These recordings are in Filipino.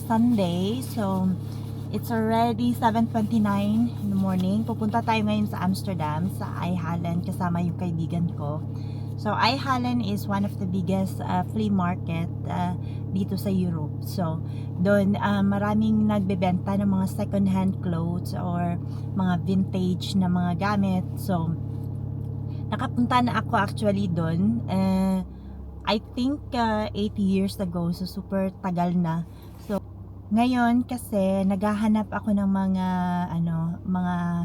Sunday. So, it's already 7:29 in the morning. Pupunta tayo ngayon sa Amsterdam, sa IJsselmeer, kasama yung kaibigan ko. So, IJsselmeer is one of the biggest flea market dito sa Europe. So, doon maraming nagbebenta ng mga second-hand clothes or mga vintage na mga gamit. So, nakapunta na ako actually doon. I think 8 years ago. So, super tagal na. So, ngayon kasi naghahanap ako ng mga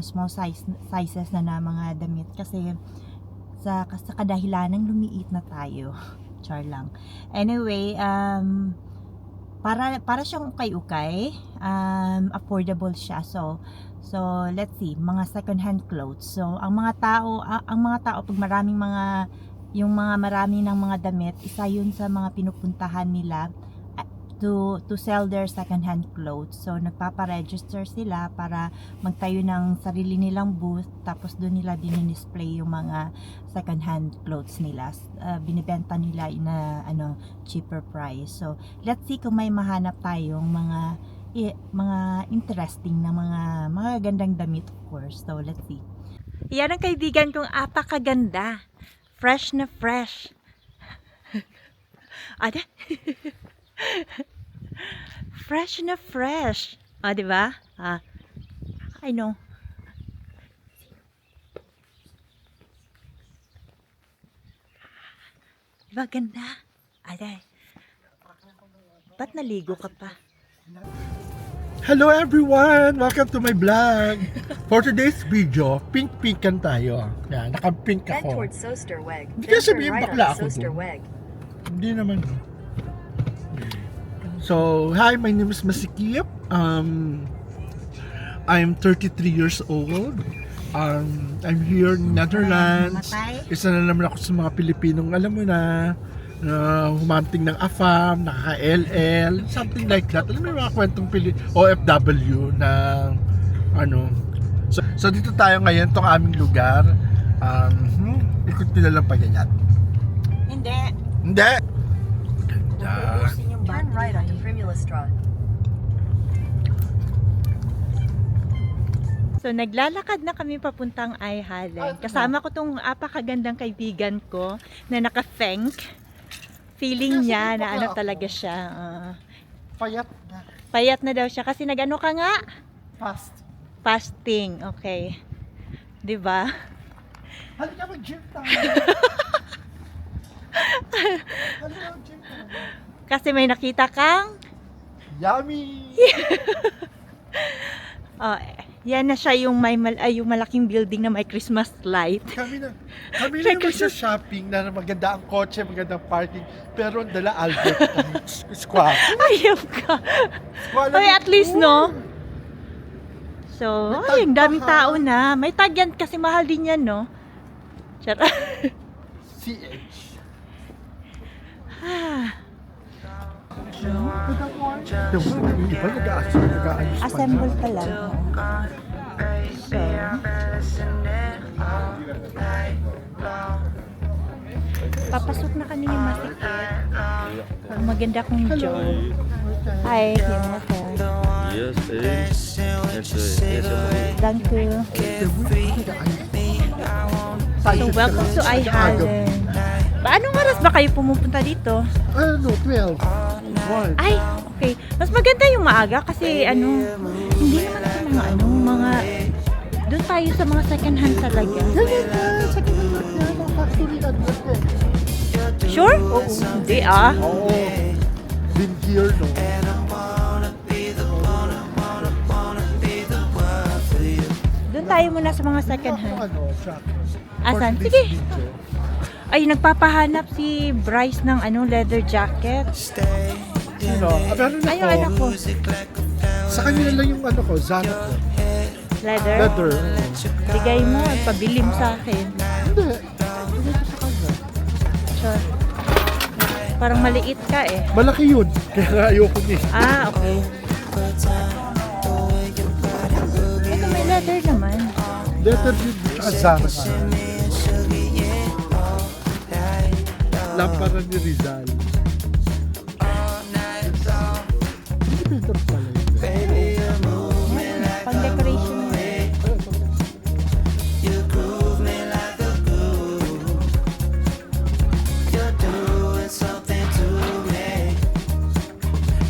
small sizes na mga damit kasi sa kadahilanang lumiit na tayo. Char lang. Anyway, para siyang ukay-ukay, affordable siya. So let's see, mga second hand clothes. So ang mga tao pag maraming marami ng mga damit, isa yun sa mga pinupuntahan nila to sell their second hand clothes. So nagpapa-register sila para magtayo ng sarili nilang booth, tapos doon nila din-display yung mga second hand clothes nila. Binibenta nila in a cheaper price. So let's see kung may mahanap tayong mga interesting na mga gandang damit, of course. So let's see. Yan ang kaibigan kong apakaganda. Fresh na fresh. Ada? Fresh na fresh. Di ba? I know. Diba ganda? Aday. Ba't naligo ka pa? Hello everyone! Welcome to my vlog! For today's video, pink-pinkan tayo. Yan, naka-pink Head ako. towards Soesterweg. Hindi kasi Then turn sabihin right bakla on ako doon. Soesterweg. Hindi naman. So, hi, my name is Masikip. I'm 33 years old. I'm here in Netherlands. Isa na naman ako sa mga Pilipinong, alam mo na, humanting ng AFAM, nakaka-LL, something like that. Alam mo yung mga kwentong OFW na So dito tayo ngayon, tong aming lugar. Ikot nila lang pagyanyan. Hindi! Ganda. Turn right onto Primulastraat. So naglalakad na kami papuntang IJsselmeer. Kasama ko tong apakagandang kaibigan ko na naka-fenk. Feeling niya na talaga siya. Payat na. Payat na daw siya kasi nag-ano ka nga? Fasting. Okay. 'Di ba? Halika mag-gym tayo. Halika mag-gym tayo. Kasi may nakita kang Yummy! yan na siya yung yung malaking building na may Christmas light. Kami na naman sa shopping na maganda ang kotse, magandang parking, pero ang dala Albert Squad. Ayaw ka. Ay, at least, no? So, ay, ang daming tao na. May tag yan kasi mahal din yan, no? Charot. CH. Assemble pa lang. So, papasok na kami ni Masikip. Maganda kong joke. Hi, Yes, thank you. So, welcome to IJsselmeer. Anong oras ba kayo pumupunta dito? 12. Ay, okay. Mas maganda yung maaga kasi hindi naman ito mga doon tayo sa mga second hand talaga. Sure? Oo. Hindi Oo. Been here, no? Doon tayo muna sa mga second hand. Shop. Asan? For Sige. this video. Ay, nagpapahanap si Bryce ng leather jacket. Meron Ay, yung anak ko. Sa kanila lang yung Zana ko. Leather? Leather. Bigay mo, pabili mo sa akin. Hindi. Hindi ko sa kanya. Sure. Parang maliit ka eh. Malaki yun. Kaya ayoko niya. Okay. Ito may leather naman. Leather yun. Tsaka Zana. Lampara ni Rizal. filter pala yun. Pang decoration mo.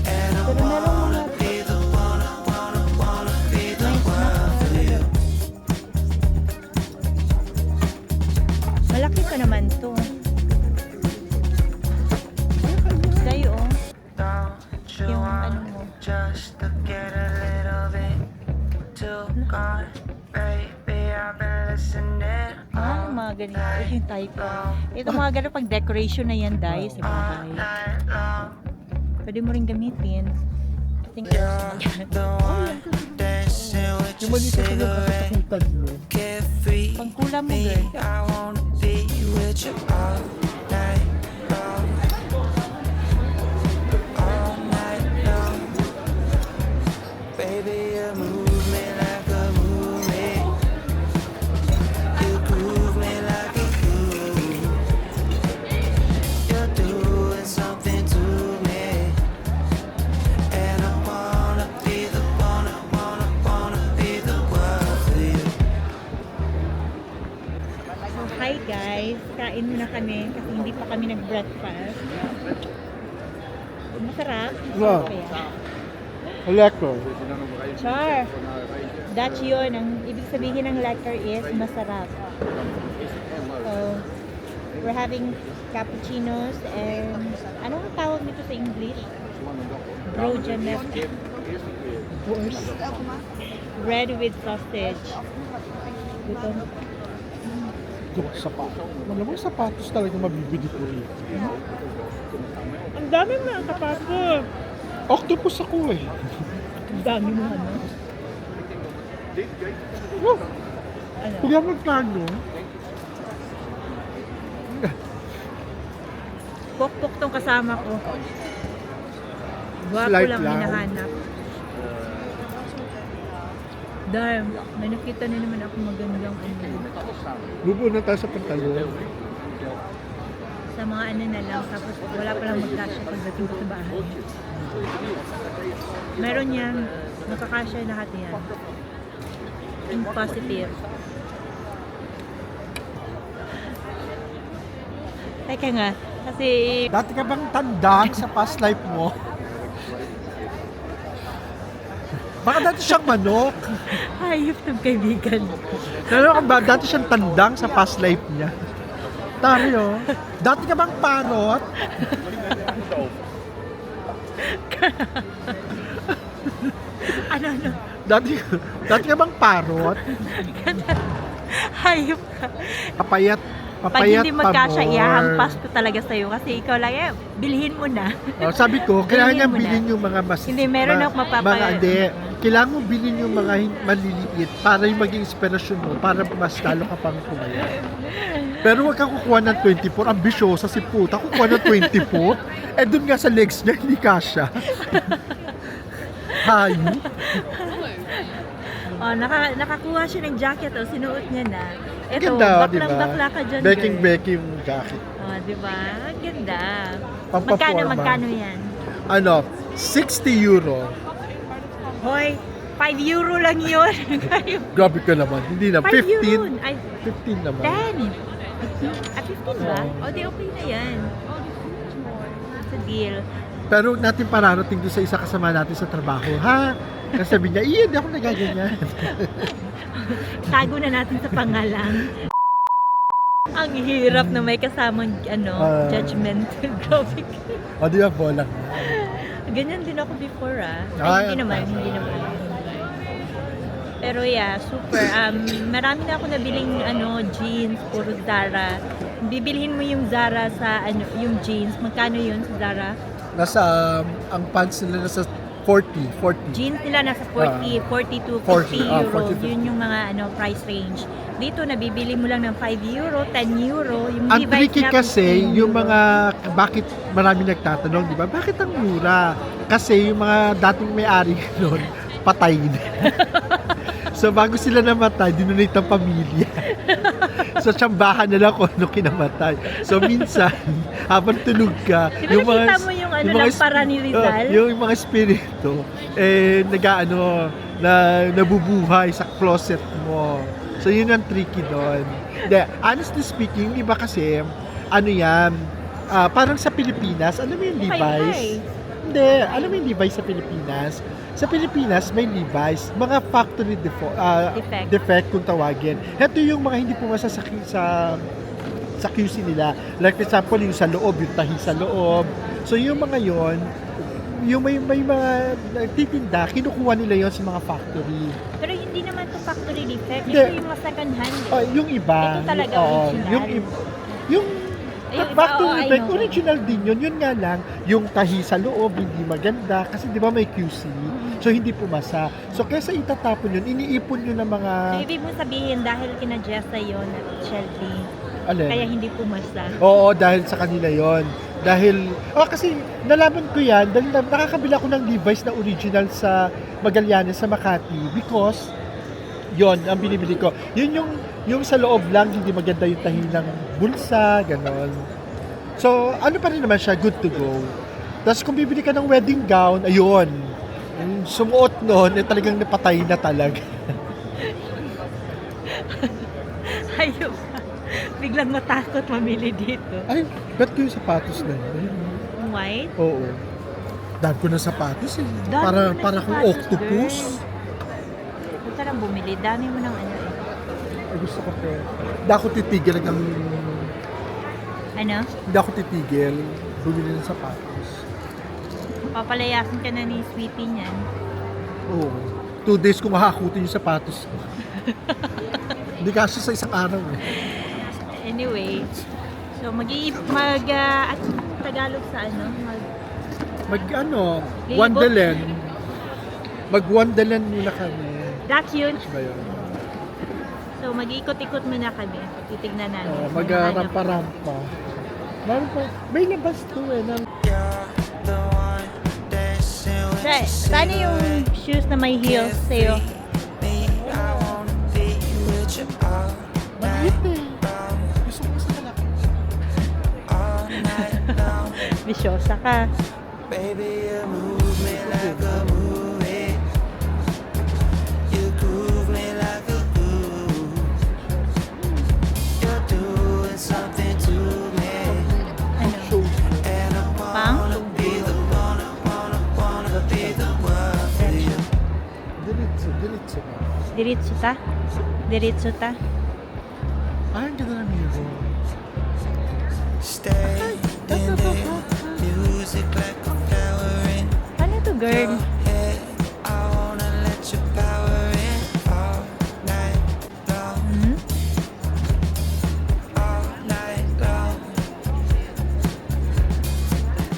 Pero meron mga malaki pa naman to. Kayo, yung ano mo. Just to get a little bit too gone, baby. I've been listening. Mga ganyan. Yung type. Ito mga ganun pag decoration na yan, dahil sa bahay. Night long, Pwede mo rin gamitin. I think the one dancing with Yung your mali kasi yung cigarette. katakutan mo. Carefree, pangkulam mo, me. girl. I wanna be with you all night long. All night long. Baby, you move me like a movie. You groove me like a groove. You're doing something to me. And I wanna be the one, wanna be the one for you. So, hi guys. Kain muna kami kasi hindi pa kami nag-breakfast. Masarap. Wow. Kaya. Lekker. Char. Dutch yun. Ang ibig sabihin ng lekker is masarap. So, we're having cappuccinos and ano ang tawag nito sa English? Brojanet. Wurst. Bread with sausage. Gutom. Ito, sapatos. Alam mo, sapatos talaga mabibili ko rin. Ang dami mo ang kapatid. Octopus ako eh. Ang dami mo ano. Oh, Ano? kaya magkano? Pokpok tong kasama ko. Gwapo Slight lang lang. hinahanap. Darm, may nakita na naman ako magandang ano. Bubuo na tayo sa pantalon. Sa mga ano na lang, tapos wala pa lang magkasya pagdating ko sa bahay. Meron yan, makakasya lahat yan. Think positive. Teka nga, kasi Dati ka bang tandang sa past life mo? Baka dati siyang manok. hayop ng kaibigan. Pero ba dati siyang tandang sa past life niya? Tari oh. Dati ka bang parot? Ano? Dati ka bang parot? Hayop ka. Papayat Pag hindi magkasya, more. ihahampas ko talaga sa'yo kasi ikaw lang, bilhin mo na. Oh, sabi ko, kailangan Bilhin niya mo na. bilhin yung mga mas... Hindi, meron akong mapapayat. Hindi. Kailangan mo bilhin yung mga maliliit para yung maging inspirasyon mo, para mas lalo ka pang kumaya. Pero huwag kang kukuha ng 24. Ambisyosa si puta. Kukuha ng 24. Eh, dun nga sa legs niya, hindi kasya. Hayop. Oh, nakakuha siya ng jacket, oh, sinuot niya na. Ito, Ganda, di ba? baklang-bakla ka dyan, Beking yung jacket. Oh, di ba? Ang ganda. Pampaporma. Magkano yan? Ano, 60 euro. Hoy, 5 euro lang yun. Grabe ka naman. Hindi na, 5 euro. 15. Ay, 15 naman. 10. Ah, 15 ba? Oo. O, di okay na yan. It's a deal. Pero natin pararating doon sa isa kasama natin sa trabaho, ha? Kasi sabi niya, hindi ako nagaganyan. Tago na natin sa pangalan. Ang hirap na may kasamang judgment. Grabe. O, di ba, bolang? Ganyan din ako before, ah. Ay, Hindi naman. Pero yeah, super. Marami na ako nabiling jeans, puro Zara. Bibilhin mo yung Zara sa yung jeans. Magkano yun sa Zara? Nasa, ang pants nila nasa 40. Jeans nila nasa 40, 40 to 50 euro. 40. Yun yung mga price range. Dito, nabibili mo lang ng 5 euro, 10 euro. Yung Ang Levi's tricky na kasi, 15 yung euro. mga, bakit marami nagtatanong, di ba? Bakit ang mura? Kasi yung mga dating may-ari nun, patay na. So bago sila namatay, dinonate ang pamilya. So tsambahan na lang kung ano kinamatay. So minsan, habang tulog ka, Di ba nakita mo yung ano lang para ni Rizal? Yung mga espiritu, nabubuhay sa closet mo. So, yun ang tricky doon. Honestly speaking, iba kasi, parang sa Pilipinas, alam mo yung Levi's? Hindi, alam mo yung Levi's sa Pilipinas? Sa Pilipinas, may Levi's, mga factory defect kung tawagin. Ito yung mga hindi pumasa sa QC nila. Like for example, yung sa loob, yung tahi sa loob. So yung mga yon, yung may mga nagtitinda, kinukuha nila yon sa mga factory. Pero hindi naman to factory defect. Hindi. Ito yung mga second hand. Yung iba, Ito talaga original. Yung Ayun, factory I defect, know. original din yun nga lang, yung tahi sa loob, hindi maganda, kasi di ba may QC, so hindi pumasa. So kesa itatapon yun, iniipon yun ng mga, So, ibig mo sabihin, dahil kina-Jessa yun at Shelby, kaya alin? hindi pumasa. Oo, dahil sa kanila yon. Dahil, kasi nalaman ko yan, dahil nakakabila ko ng Levi's na original sa Magallanes, sa Makati, because, yon ang binibili ko. Yun yung sa loob lang, hindi maganda yung tahi ng bulsa, ganon. So, ano pa rin naman siya, good to go. Tapos kung bibili ka ng wedding gown, ayun, yung sumuot nun, talagang napatay na talaga. Ayun. Biglang matakot mamili dito. Ay, ba't ko yung sapatos na yun? White? Oo. Dahil ko na sapatos eh. Dami Para, mo ng para kung sapatos, octopus. Huwag ka lang bumili. Dami mo ng ano eh. Ay, gusto ko po. Hindi ako titigil hanggang... Ano? Hindi ako titigil. Bumili ng sapatos. Papalayasin ka na ni Sweetie niyan. Oo. 2 days kong hahakutin yung sapatos ko. Hindi kasi sa isang araw eh. Anyway, so at Tagalog sa ano? Lilibot? Wonderland. Mag-Wonderland muna kami. That's yun. Ba yun? So mag-iikot-ikot muna kami. Titignan namin. Mag-rampa-rampa. May labas to eh. The one dancing with Saan yung shoes na may heels sa'yo? me. I wanna be with you all Maliit eh. Gusto ko sa malaki. night long. Bisyosa ka. Baby, you move me like a movie. You groove me like a groove. You're doing something to me, Ano? and I Pang? wanna be the one. I wanna be the one for you. Diretso. Diretso ta? Diretso ta? Ay, ang ganda ng mirror. Stay in there, music like a flower in Ano to, girl? head. I wanna let you power in all night long, Hmm? all night long.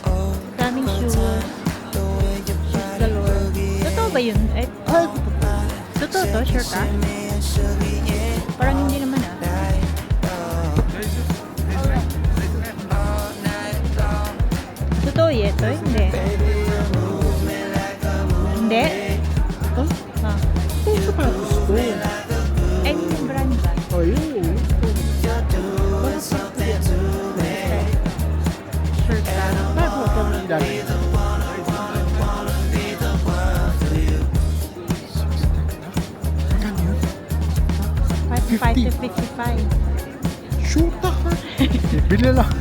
Oh, Daming shoes. the way your Shoes body galore. boogie, Totoo ba yun? Ay, Totoo to? Sure ka? me and sugar, yeah, Parang hindi naman ah. night long, all night long. Totoo ito? Hindi. Hindi? oh, Ah. ito yung sapatos ko. Ay, yung brand ba? Oh, yun. Sure ka? Bago ito ang dami. Ano yun? 55 to 55. Shoot ka. Bibili lang.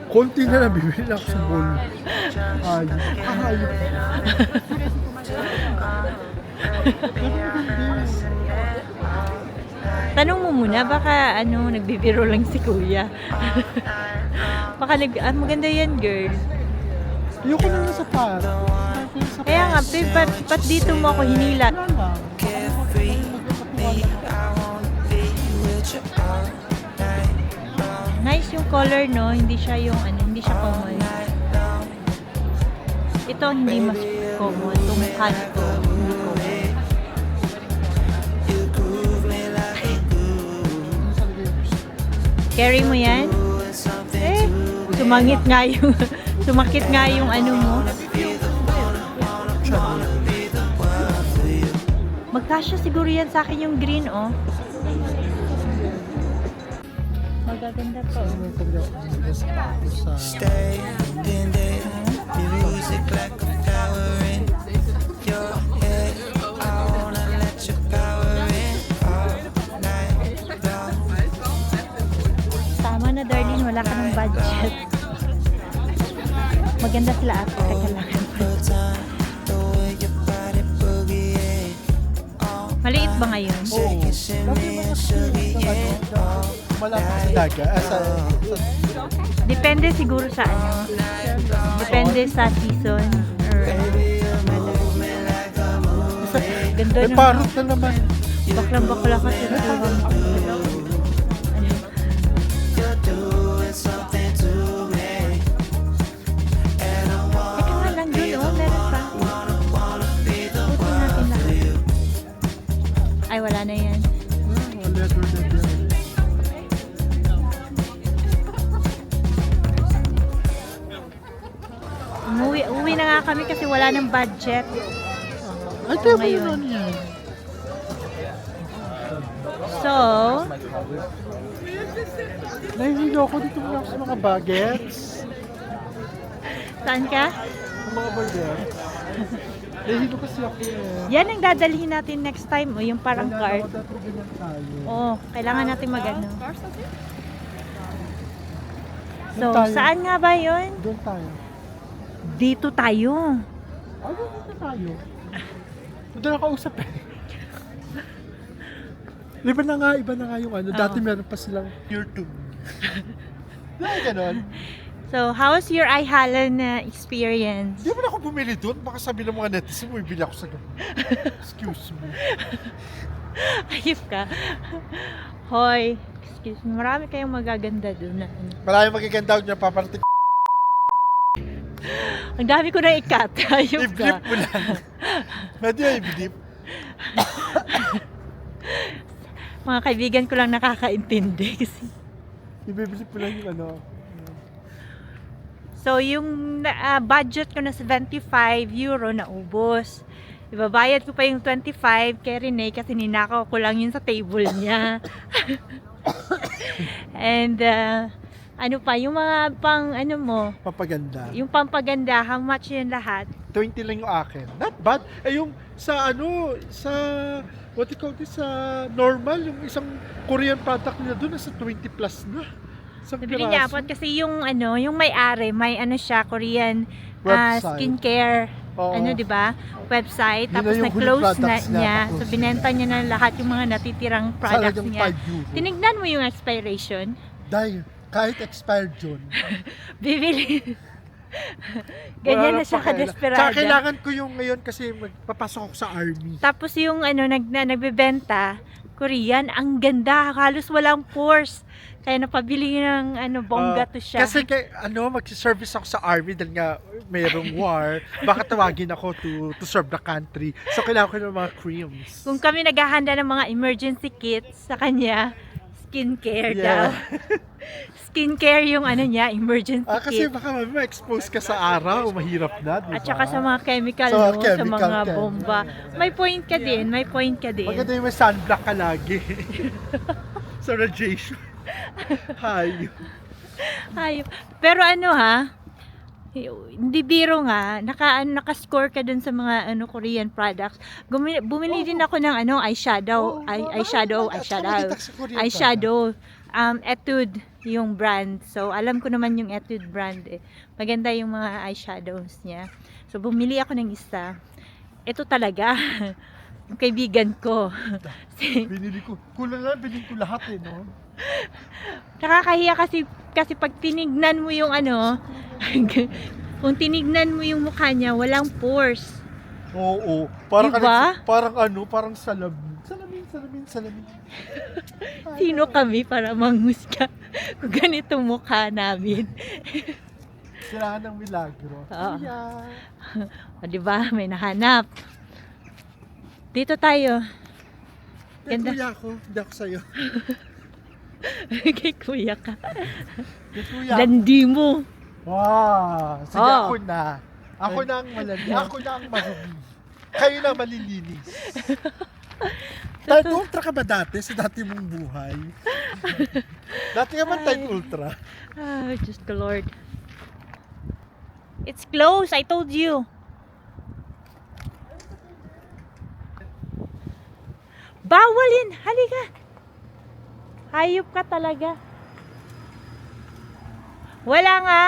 Konti na lang, bibili lang sa mall. Ayop. Tanong mo muna, baka nagbibiro lang si kuya. Baka maganda yan, girl. Ayoko na ng sapat. Kaya nga, babe, ba't dito mo ako hinila? Carefree, me, I wanna be with you all night long, Nice yung color, no? Hindi siya hindi siya common. Ito hindi mas common. Itong hat ko, hindi common. you groove me like a groove, Carry mo yan? doing something Eh, sumangit nga yung, sumakit nga yung ano mo. Magkasya siguro yan sa akin yung green, oh. Magaganda pa, oh. stay in there, Music like a flower in your head. I wanna let you power in all night long. Tama na, darling. Wala ka ng budget. Maganda sila at kailangan. Put time the way your body boogie, yeah. Oh, Maliit ba ngayon? shake it, shimmy and sugar, yeah. Oh, Malapit sa daga. Depende siguro sa ano. Depende sa season. Or, ganda May ng parot na naman. baklang-bakla kasi. you're doing something to me. And I Teka nga lang dun, oh. Meron pa. wanna be the Putin natin lahat. Ay, wala na yan. Leather. Uwi na nga kami kasi wala ng budget. Ay, tayo Ngayon. yun yan. So, Nahihilo ako dito muna ako sa mga bagets. saan ka? Sa mga bagets. Nahihilo kasi ako eh. Yan ang dadalhin natin next time. O, yung parang cart. Dapat ganyan tayo. Oo, kailangan natin mag-ano. So, Doon tayo. saan nga ba yun? Doon tayo. Dito tayo. Ay, doon tayo. Doon nakausap eh. Iba na nga yung ano. Dati Oo. meron pa silang YouTube. Dahil ganon. So, how's your iHalan experience? Di ba na ako bumili doon? Baka sabi ng mga netizen mo, ibili ako sa ganon. Excuse me. Ayop ka. Hoy, excuse me. Marami kayong magaganda doon. Maraming magaganda niya paparating. Ang dami ko na ikat. Ayop ka. I-blip mo lang. Pwede yung i-blip. Mga kaibigan ko lang nakakaintindi kasi. I-blip mo lang yung ano. So, yung budget ko na 75 euro na ubos. Ibabayad ko pa yung 25 kay Rene kasi ninakaw ko lang yun sa table niya. And, ano pa, yung mga pang, ano mo, Papaganda. yung pampaganda, how much yun lahat? 20 lang yung akin. Not bad. Eh yung sa ano, sa what you call this, sa normal, yung isang Korean product nila doon, nasa 20 plus na. Sa Nabili niya apat kasi yung ano, yung may-ari, may ano siya, Korean Website. skincare, Oo. ano 'di ba? Website. Yun na Tapos yung na-close huling na products na, niya. tapos. So binenta niya na lahat yung mga natitirang products Talagang niya. 5 euro. Tinignan mo yung expiration. Dahil kahit expired yun. Bibili. Ganyan na siya Tsaka kadesperada. kailangan ko yung ngayon kasi magpapasok ako sa army. Tapos yung ano nagbebenta, Korean, ang ganda, halos walang pores. Kaya napabili ng ano bongga to siya. Kasi magsi-service ako sa army dahil nga mayroong war. Baka tawagin ako to serve the country. So kailangan ko ng mga creams. Kung kami naghahanda ng mga emergency kits sa kanya, skincare daw. Skincare yung ano niya, emergency Kasi kit. baka ma-expose ka sa araw, mahirap na, di ba? At saka sa mga chemical, Sa mga no? Sa chemical, mga chemical. bomba. May point ka din, may point ka din. Maganda yung may sunblock ka lagi. Sa radiation. Hay. Ayop. Pero ano ha, hindi biro nga, naka-score ka dun sa mga Korean products. Bumili din ako ng eyeshadow, eyeshadow, Etude yung brand. So alam ko naman yung Etude brand eh. Maganda yung mga eyeshadows niya. So bumili ako ng isa. Ito talaga yung kaibigan ko. Binili ko. Kulang lang, binili ko lahat eh, no? Nakakahiya kasi pag tinignan mo yung kung tinignan mo yung mukha niya, walang pores. Oo. Parang, Diba? parang salamin. Salamin. Sino kami para manghusga kung ganito mukha namin? Kailangan ng milagro. Oo. Yeah. O diba, may nahanap. Dito tayo. Ganda. Kuya ako, hindi ako sa'yo. Kay kuya ka. Kuya ako. Landi mo. Wow! Sige, Oh. ako na. Ako na ang malandi. Ako na ang marumi. Kayo na malilinis. Type Ultra ka ba dati sa dati mong buhay? Dati ka ba Type Ultra? Ah, just the Lord. It's closed, I told you. Bawal yun. Halika. Hayop ka talaga. Wala nga.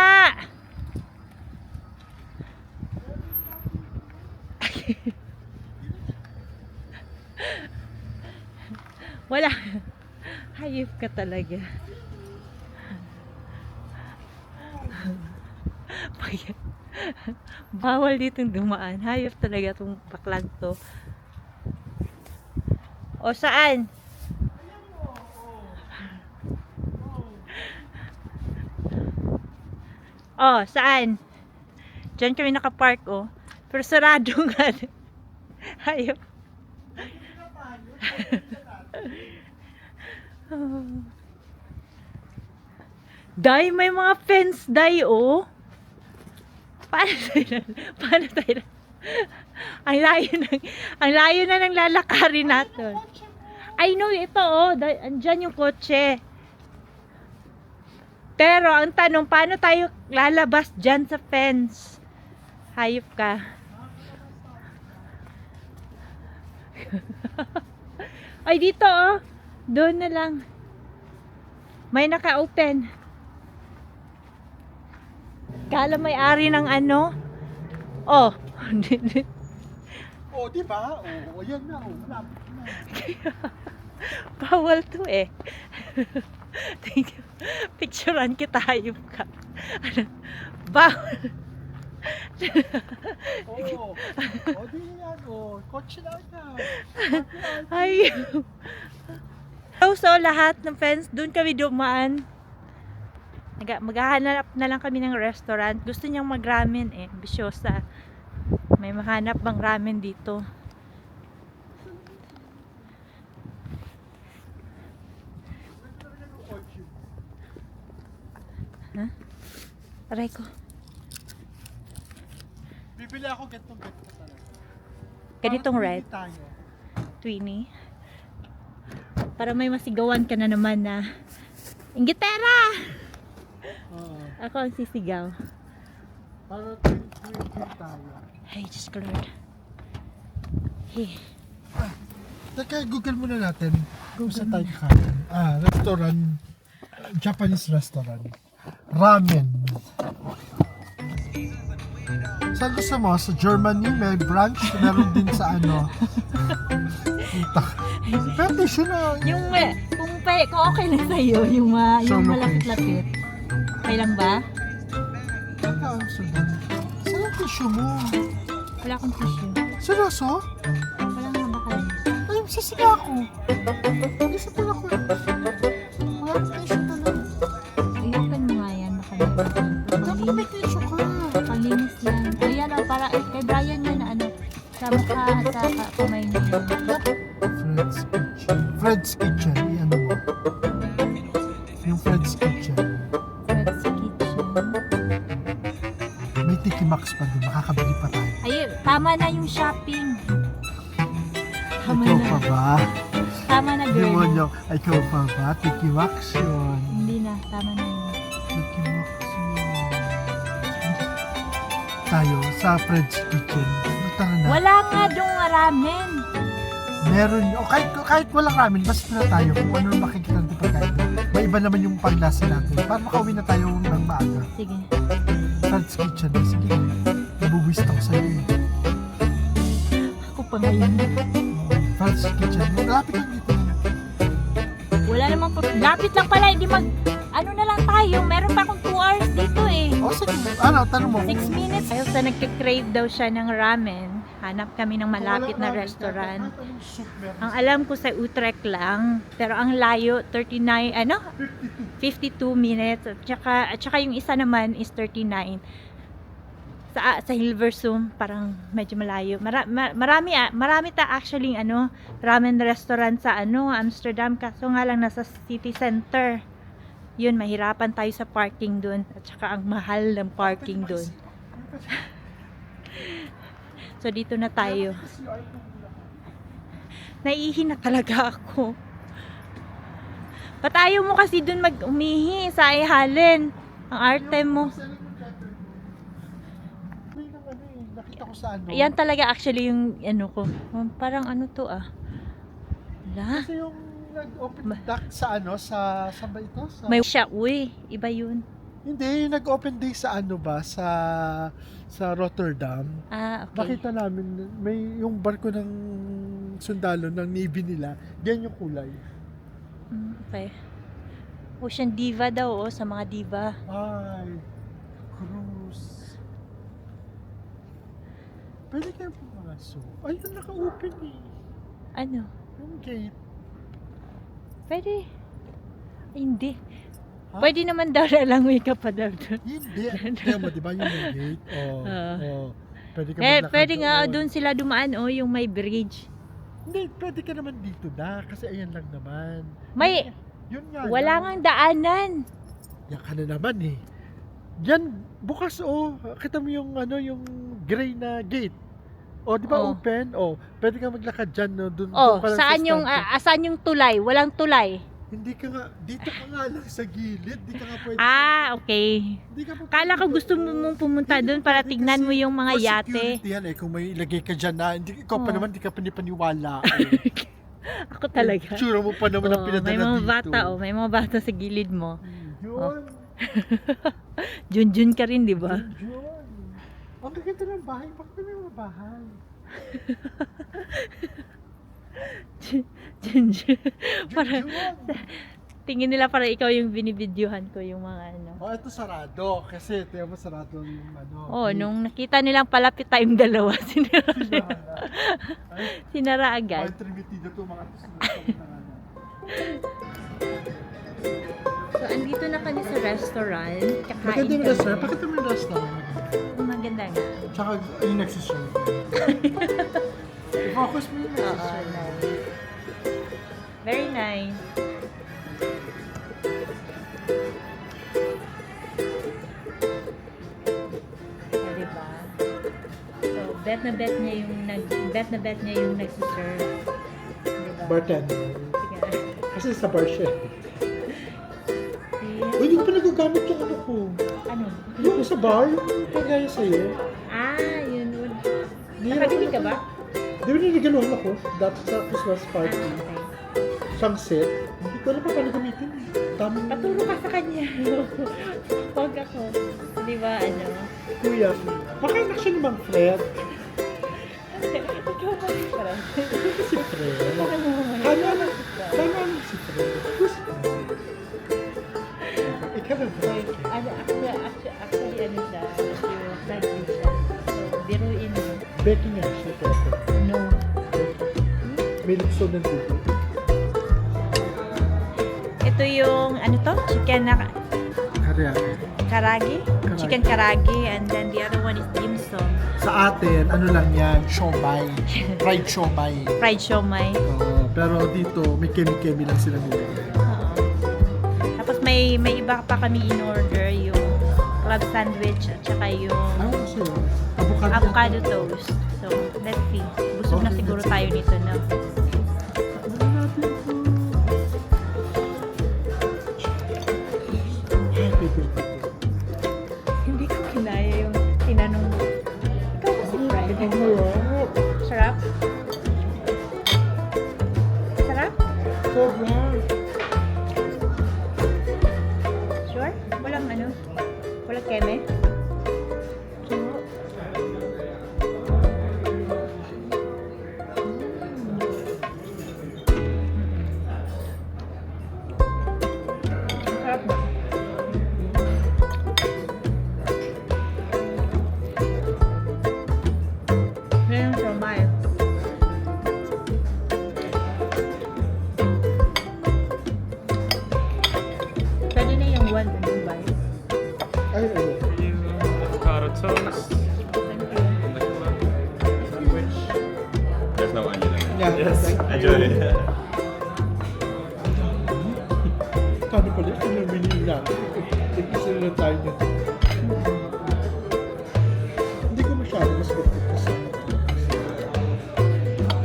Wala. Hayop ka talaga. Bawal ditong dumaan. Hayop talaga itong baklang to. O saan? Oh, saan? Diyan kami nakapark, oh. Pero sarado nga. Hayop. Day, may mga fence, day, oh. Paano tayo? Ang layo na ng lalakarin natin. I know, ito, oh. Andyan yung kotse. Pero, ang tanong, paano tayo lalabas dyan sa fence? Hayop ka. Ay, dito, oh. Doon na lang. May naka-open. Kala may ari ng ano? Oh. Oh, di ba? Oh, ayan na. Oh, malapit na. Bawal to eh. Thank you. Picturean kita, hayop ka. Bawal. Oh, di yan. Oh, kotse na yan. Hayop. So, lahat ng fence, doon kami dumaan. Maghahanap na lang kami ng restaurant. Gusto niyang mag-ramen eh. Ambisyosa. May mahanap bang ramen dito? Huh? Aray ko. Bibili ako ganitong talaga. Ganitong red. Tayo. Twinnie. Para may masigawan ka na naman na Ingitera! Oo. Ako ang sisigaw. Para twin tayo. Ay, Diyos ko Lord. Hey. Teka, Google muna natin kung saan tayo kakain. Restaurant. Japanese restaurant. Ramen. Saan gusto mo? Sa Germany may branch. Meron din sa ano. Pero tissue na. Kung okay lang sa'yo, yung So, malapit-lapit. Okay lang ba? Teka, Sudan. Saan ang tissue mo? Wala akong tissue. Seryoso? Wala nga ba kayo? Ay, sisiga ako. Isa pala ko. Wala akong tissue talaga. Iyakan mo nga yan. Dapat may tissue ka. Panglinis yan. Ayan o, para kay Brian yun na ano. Sa mukha, sa kamay niya. Fred's Kitchen. Fred's Kitchen. Iyan mo. Yung Fred's Kitchen. Fred's Kitchen. May Tiki Max pa doon. Makakabili pa tayo. Ay, tama na yung shopping. Tama Ikaw na. pa ba? Tama na, girl. Demonyo. Ikaw pa ba? Tiki Max yun. Hindi na, tama na yun. Tiki Max yun. Tayo sa Fred's Kitchen. Tara na. Wala nga dong ramen. Meron yun. O kahit walang ramen, basta na tayo kung ano makikita natin pagkain. May iba naman yung panglasa natin. Para makauwi na tayo ng maaga. Sige. Fred's Kitchen. Sige. Nabubuwist ako sa'yo eh. Ako pa ngayon. Fred's Kitchen. Lapit lang dito. Wala namang lapit lang pala. Hindi ano na lang tayo. Meron pa akong 2 hours dito eh. O sige. Ano, tanong mo. 6 minutes. Ayos na nagka-crave daw siya ng ramen. Hanap kami ng malapit na restaurant. Ang alam ko sa Utrecht lang, pero ang layo 52 minutes. At saka yung isa naman is 39. Sa Hilversum, parang medyo malayo. Marami actually ramen restaurant sa Amsterdam, kaso nga lang nasa city center. Yun, mahirapan tayo sa parking doon. At saka ang mahal ng parking doon. So dito na tayo. Naiihi na talaga ako. Patayo mo kasi dun umihi sa Ihalen. Ang arte mo. Nakita ko sa ano. Yan talaga actually yung ano ko. Parang ano to ah. Wala. Kasi yung nag-open dock sa ano, sa saan ba ito? Sa, May siya, uy, iba yun. hindi, nag-open day sa ano ba? Sa Rotterdam. Ah, okay. Nakita namin, may yung barko ng sundalo ng Navy nila, yan yung kulay. Okay. Ocean Diva daw, oh, sa mga diva. Ay, cruise. Pwede kayo pumasok. Ayun, naka-open eh. Ano? Yung gate. Pwede. Ay, hindi. Ha? Pwede naman daw na lang wake up pa daw doon. Hindi. Kaya mo, di ba yung may gate? Oh, oh. Pwede ka Eh, maglakad pwede nga doon. doon sila dumaan, oh, yung may bridge. Hindi, pwede ka naman dito na. Kasi ayan lang naman. May, Yun nga. wala yan. ngang daanan. Yan ka na naman eh. Yan, bukas oh. Kita mo yung ano, yung gray na gate. Oh, di ba Oh. open? Oh, pwede ka maglakad dyan, no? Doon, Oh, doon ka lang saan sa yung, stand. saan yung tulay? Walang tulay. Hindi ka nga, dito ka nga lang sa gilid. Di ka nga pwede. Ah, okay. Di ka pa Kala ko pwede gusto mo doon. mong pumunta Hindi doon ka para pwede tignan mo kasi yung mga for yate. security yan eh, kung may ilagay ka dyan na, hindi, ikaw pa Oh. naman, di ka panipaniwala. Eh. Ako talaga. Tsura mo pa naman ang Oh, pinadala may mga dito. bata, oh, may mga bata sa gilid mo. Yun. Junjun ka rin, di ba? Yun. Ang gaganda ng bahay. Bakit may mga bahay? Junjun. Para, Yun. tingin nila para ikaw yung binibidyohan ko, yung mga ano. Oh, ito sarado. Kasi ito yung sarado yung ano. Oh, nung nakita nilang palapit tayong dalawa, sinara, Ay, sinara agad. trimitido to mga susunod. So, andito na kami sa restaurant. Kakain Maganda yung kami. restaurant. Bakit yung restaurant? Maganda nga. Tsaka yung nagsiserve. I-focus mo yung Oo, nagsiserve. nice. Very nice. Ah, diba? So, bet na bet niya yung nagsiserve. Diba? Bartender. Sige. Kasi sa bar siya. See? Uy, hindi ko pa nagagamit yung ano ko. Ano? Yung sa bar, yung kagaya sa'yo. Ah, yun. Hindi Nakabili ka ba? Di ba niligaluhan ako? Dati sa Christmas Ah, party. okay. Isang set. Hindi ko alam pa paano gamitin. Dami. Paturo ka sa kanya. Huwag ako. Di ba, ano? Kuya, baka anak siya ni Mang Fred. Ikaw ba yung parang? Si Fred. Ano mo Kanya si Fred. Who's Fred? Ikaw ang Fred. Ano, actually, ano siya, yung friendly siya. So, biruin mo. Becky nga siya. No. May lukso ng dugo. Ito yung, ano to? Chicken na Kaya, karagi? Chicken karagi. And then the other one is dim sum. sa atin, ano lang yan, siomay. Fried siomay. Fried siomay. Oo, pero dito, may kemi-kemi lang sila nila. Oo. Tapos may iba pa kami in order, yung club sandwich at saka yung Ano kasi yun? Avocado. avocado toast. So, let's see. Busog na Okay, siguro let's tayo see. nito na. Ano natin ito? Hindi ko kinaya yung tinanong mo. Ikaw ba si Friday? Sarap? Sarap? Sobrang. Sure? Walang ano? Walang keme? Sarap na. Yan yung siomay. Pwede na yung one na Dubai. Ay, ano? Avocado toast. Thank you. Sandwich. There's no onion in it. Yeah, Yes, enjoy it. Kano pala, ito na binili natin. Nag-isa na tayo nito. Hindi ko masyado mas mag-focus.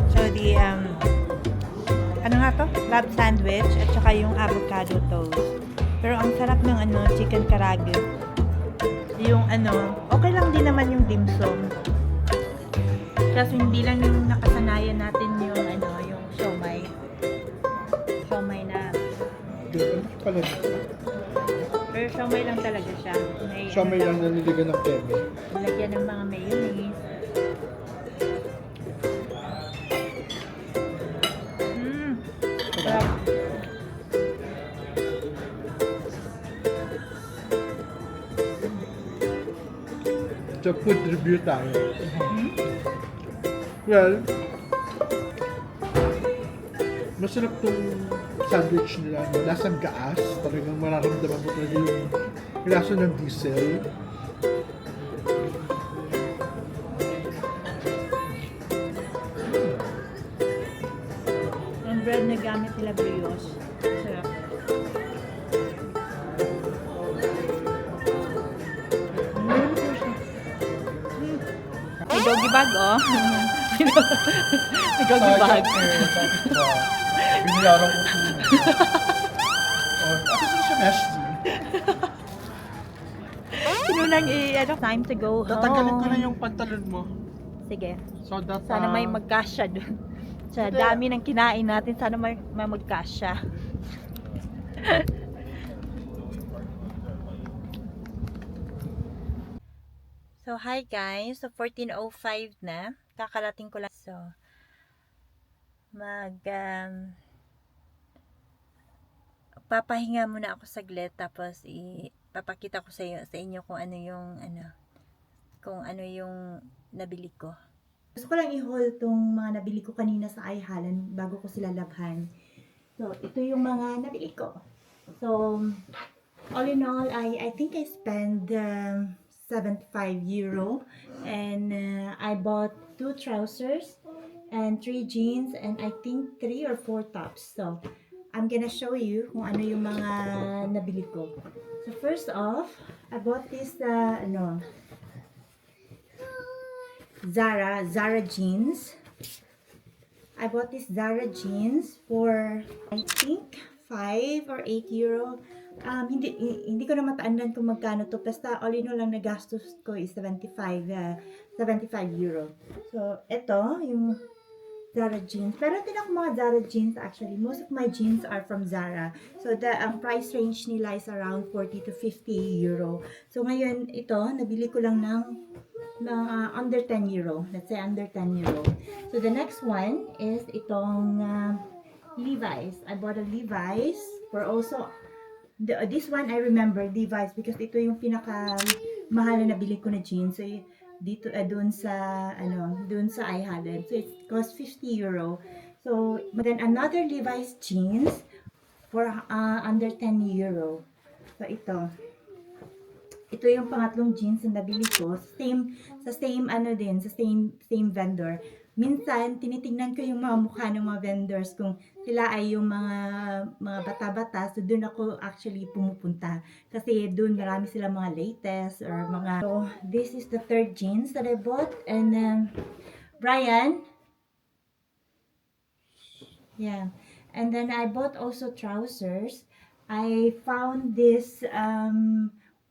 So the ano nga to? Club sandwich at saka yung avocado toast. Pero ang sarap ng ano, chicken karage. Yung ano, okay lang din naman yung dim sum. Kasi hindi lang yung nakasanayan natin yung ano, yung siomay. Siomay na. Ganun pala nito. Pero siomay lang talaga siya. May, Siya may lang naniligan ng keme. lagyan ng mga mayonnaise. Sarap. So, food review tayo. Well, masarap tong sandwich nila. No? Lasang gaas. Talagang mararamdaman mo talaga yung lasa ng diesel. Ang bread na gamit nila brioche. Sarap. May doggy bag, oh. May doggy bag. Biniyaran ko po. Ako siya messy. Sino nang ano, time to go home. Tatanggalin ko na yung pantalon mo. Sige. So that, Sana may magkasya dun. Sa dami ng kinain natin, sana may magkasya. So, hi guys. So, 14:05 na. Kakarating ko lang. So, papahinga muna ako saglit, tapos ipapakita ko sa inyo kung ano yung nabili ko. Gusto ko lang i-haul tong mga nabili ko kanina sa iHalan bago ko sila labhan. So, ito yung mga nabili ko. So, all in all, I think I spent 75 euro, and I bought 2 trousers and 3 jeans, and I think 3 or 4 tops. So, I'm gonna show you kung ano yung mga nabili ko. So, first off, I bought this Zara jeans. I bought this Zara jeans for I think 5 or 8 euro. Hindi ko na matandaan kung magkano to. Basta all in all lang nagastos ko is 75 euro. So, ito yung Zara jeans. Pero din ako mga Zara jeans actually. Most of my jeans are from Zara. So, ang price range nila is around 40 to 50 euro. So, ngayon ito, nabili ko lang ng under 10 euro. Let's say under 10 euro. So, the next one is itong Levi's. I bought a Levi's for also, this one I remember, Levi's, because ito yung pinaka mahal na nabili ko na jeans. So, dito, doon sa iHalan. So, it cost 50 euro. So, then another Levi's jeans for under 10 euro. So, ito yung pangatlong jeans na nabili ko. Sa same vendor. Minsan, tinitingnan ko yung mga mukha ng mga vendors kung sila ay yung mga bata-bata. So, doon ako actually pumupunta. Kasi doon marami sila mga latest or mga... So, this is the third jeans that I bought. And Brian. Yeah. And then I bought also trousers. I found this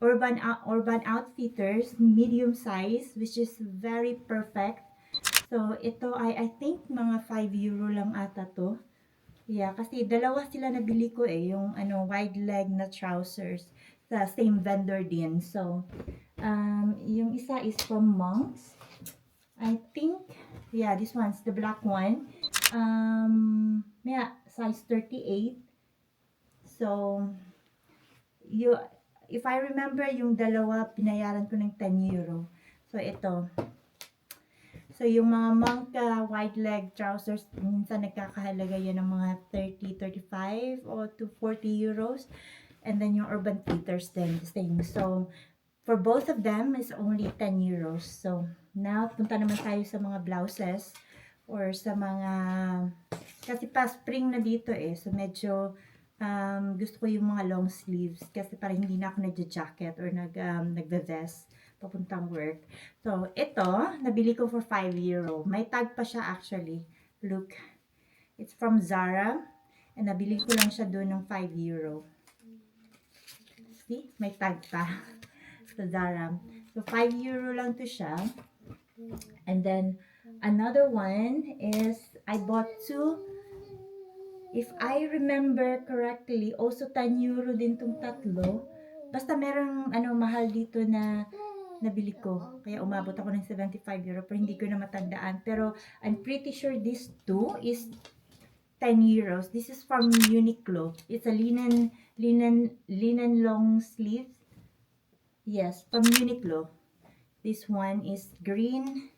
Urban Outfitters medium size, which is very perfect. So, ito I think mga 5 euro lang ata to. Yeah, kasi dalawa sila nabili ko yung wide leg na trousers sa same vendor din. So, yung isa is from Monks. I think, yeah, this one's the black one. Yeah, size 38. So, if I remember, yung dalawa, pinayaran ko ng 10 euro. So, ito. So, yung mga Monk wide leg trousers, minsan nagkakahalaga yan ng mga 30, 35 or to 40 euros. And then yung Urban Outfitters din, the same. So, for both of them, is only 10 euros. So, now, punta naman tayo sa mga blouses or sa mga... Kasi pa spring na dito So, medyo... gusto ko yung mga long sleeves kasi para hindi na ako nagja-jacket or nagve-vest papuntang work. So, ito, nabili ko for 5 euro. May tag pa siya actually. Look. It's from Zara. And nabili ko lang siya doon ng 5 euro. See? May tag pa. Sa Zara. So, 5 euro lang to siya. And then, Another one is I bought two. If I remember correctly, also 10 euro din tong tatlo. Basta merong mahal dito na nabili ko. Kaya umabot ako ng 75 euro pero hindi ko na matandaan. Pero I'm pretty sure this two is 10 euros. This is from Uniqlo. It's a linen long sleeve. Yes, from Uniqlo. This one is green.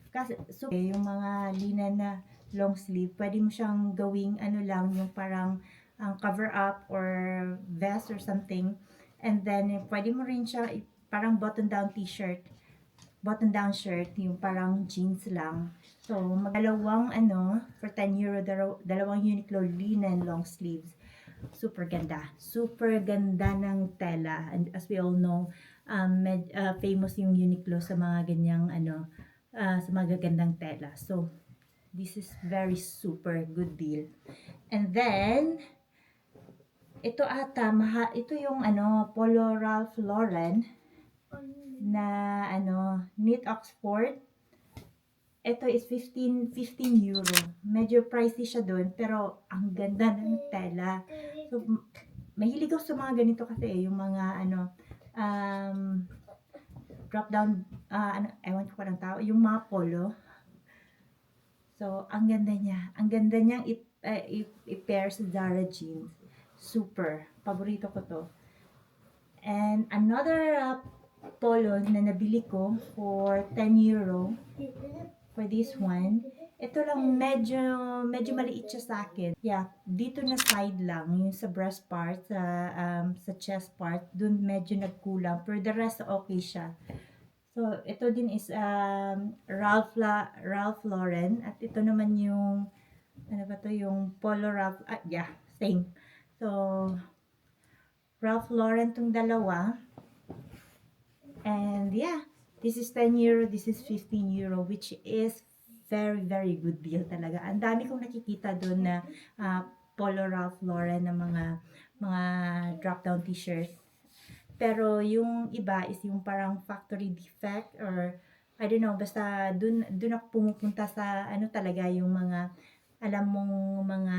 Kasi so, yung mga linen na long sleeve, pwede mo siyang gawing lang, yung parang cover up or vest or something. And then pwede mo rin siya parang button down t-shirt, button down shirt, yung parang jeans lang. So dalawang for 10 euro, dalawang Uniqlo linen long sleeves. Super ganda ng tela, and as we all know, famous yung Uniqlo sa mga ganyang sa mga gagandang tela. So this is very super good deal. And then ito ito yung Polo Ralph Lauren na knit Oxford. Ito is 15 euro. Medyo pricey siya doon, pero ang ganda ng tela. So mahilig ako sa mga ganito kasi yung mga drop down ewan ko parang tao, yung mga polo. So ang ganda niya. Ang ganda niyang i-pair sa Zara jeans. Super. Paborito ko to. And another polo na nabili ko for 10 euro for this one. Ito lang medyo maliit siya sa akin. Yeah, dito na side lang, yung sa breast part, sa chest part, dun medyo nagkulang. Pero the rest okay siya. So ito din is Ralph Lauren, at ito naman yung yung Polo Ralph, same. So Ralph Lauren tong dalawa. And yeah, this is 10 euro, this is 15 euro, which is very, very good deal talaga. Ang dami kong nakikita doon na Polo Ralph Lauren na mga drop-down t-shirt. Pero yung iba is yung parang factory defect or I don't know, basta doon ako pumupunta sa talaga yung mga alam mong mga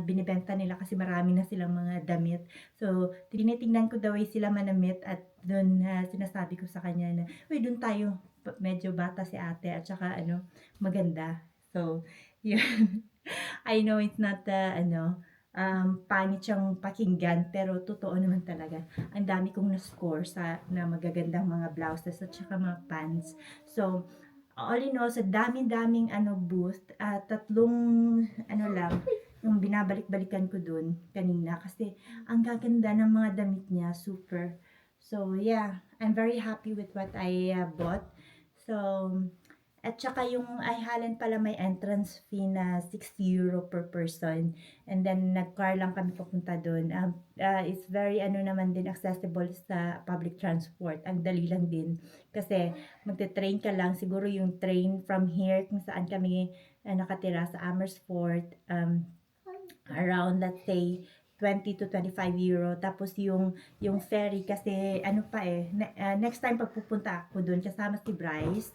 binibenta nila kasi marami na silang mga damit. So, tinitingnan ko daw sila manamit at doon sinasabi ko sa kanya na, uy, doon tayo. Medyo bata si ate at saka maganda. So, yun. I know it's not pangit siyang pakinggan, pero totoo naman talaga. Ang dami kong na-score na magagandang mga blouses at saka mga pants. So, all in all, sa daming booth, tatlong lang, yung binabalik-balikan ko dun kanina kasi ang gaganda ng mga damit niya, super. So yeah, I'm very happy with what I bought. So, at saka yung iHallen pala may entrance fee na 60 euro per person. And then nag-car lang kami papunta doon. It's very naman din accessible sa public transport. Ang dali lang din. Kasi magte-train ka lang. Siguro yung train from here kung saan kami nakatira sa Amersfoort, around let's say 20 to 25 euro. Tapos yung ferry kasi next time pagpupunta ako doon kasama si Bryce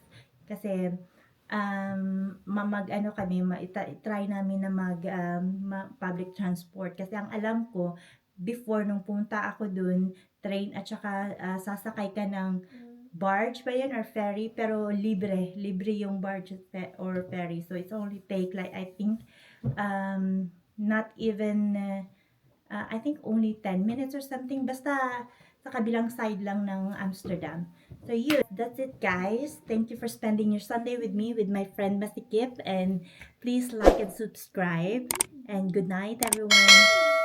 kasi try namin na public transport kasi ang alam ko before nung punta ako doon, train at saka sasakay ka ng barge ba yan or ferry, pero libre yung barge or ferry, so it's only take like I think not even I think only 10 minutes or something, basta sa kabilang side lang ng Amsterdam. So yun, that's it guys. Thank you for spending your Sunday with me, with my friend Masikip, and please like and subscribe, and good night everyone.